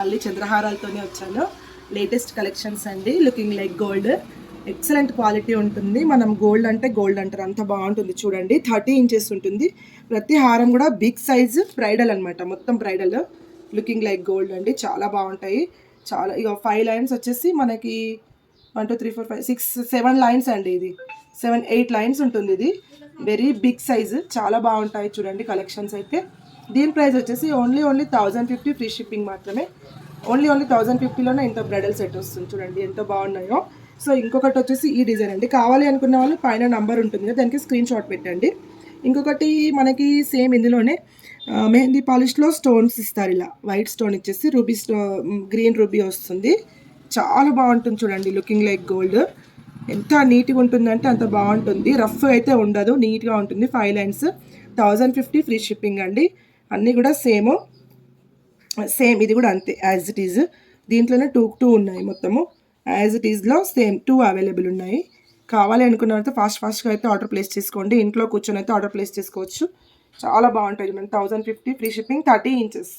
మళ్ళీ చంద్రహారాలతోనే వచ్చాను. Latest collections అండి. Looking like gold, excellent quality ఉంటుంది. మనం గోల్డ్ అంటే గోల్డ్ అంటారు, అంత బాగుంటుంది. చూడండి 30 ఇంచెస్ ఉంటుంది. ప్రతి హారం కూడా బిగ్ సైజ్ బ్రైడల్ అనమాట, మొత్తం బ్రైడల్. లుకింగ్ లైక్ గోల్డ్ అండి, చాలా బాగుంటాయి. చాలా ఇక 5 లైన్స్ వచ్చేసి మనకి 1 2 3 4 5 6 7 లైన్స్ అండి. ఇది 7 8 లైన్స్ ఉంటుంది. ఇది వెరీ బిగ్ సైజ్, చాలా బాగుంటాయి. చూడండి కలెక్షన్స్ అయితే. దీని ప్రైస్ వచ్చేసి ఓన్లీ 1050 ఫ్రీ షిప్పింగ్ మాత్రమే. ఓన్లీ 1050లోనే ఇంత బ్రైడల్ సెట్ వస్తుంది. చూడండి ఎంత బాగున్నాయో. సో ఇంకొకటి వచ్చేసి ఈ డిజైన్ అండి. కావాలి అనుకున్న వాళ్ళు పైన నంబర్ ఉంటుంది కదా, దానికి స్క్రీన్ షాట్ పెట్టండి. ఇంకొకటి మనకి సేమ్ ఇందులోనే మెహందీ పాలిష్లో స్టోన్స్ ఇస్తారు. ఇలా వైట్ స్టోన్ ఇచ్చేసి రూబీ గ్రీన్ రూబీ వస్తుంది. చాలా బాగుంటుంది. చూడండి లుకింగ్ లైక్ గోల్డ్. ఎంత నీట్గా ఉంటుందంటే అంత బాగుంటుంది. రఫ్ అయితే ఉండదు, నీట్గా ఉంటుంది. 5 లైన్స్ 1050 ఫ్రీ షిప్పింగ్ అండి. అన్నీ కూడా సేమ్ ఇది కూడా అంతే యాజ్ ఇట్ ఈజ్. దీంట్లోనే 2 ఉన్నాయి మొత్తము. యాజ్ ఇట్ ఈజ్లో సేమ్ 2 అవైలబుల్ ఉన్నాయి. కావాలి అనుకున్న వాళ్ళతో ఫాస్ట్గా అయితే ఆర్డర్ ప్లేస్ చేసుకోండి. ఇంట్లో కూర్చొని అయితే ఆర్డర్ ప్లేస్ చేసుకోవచ్చు. చాలా బాగుంటాయి. 1050 ఫ్రీ షిప్పింగ్ 30 ఇంచెస్.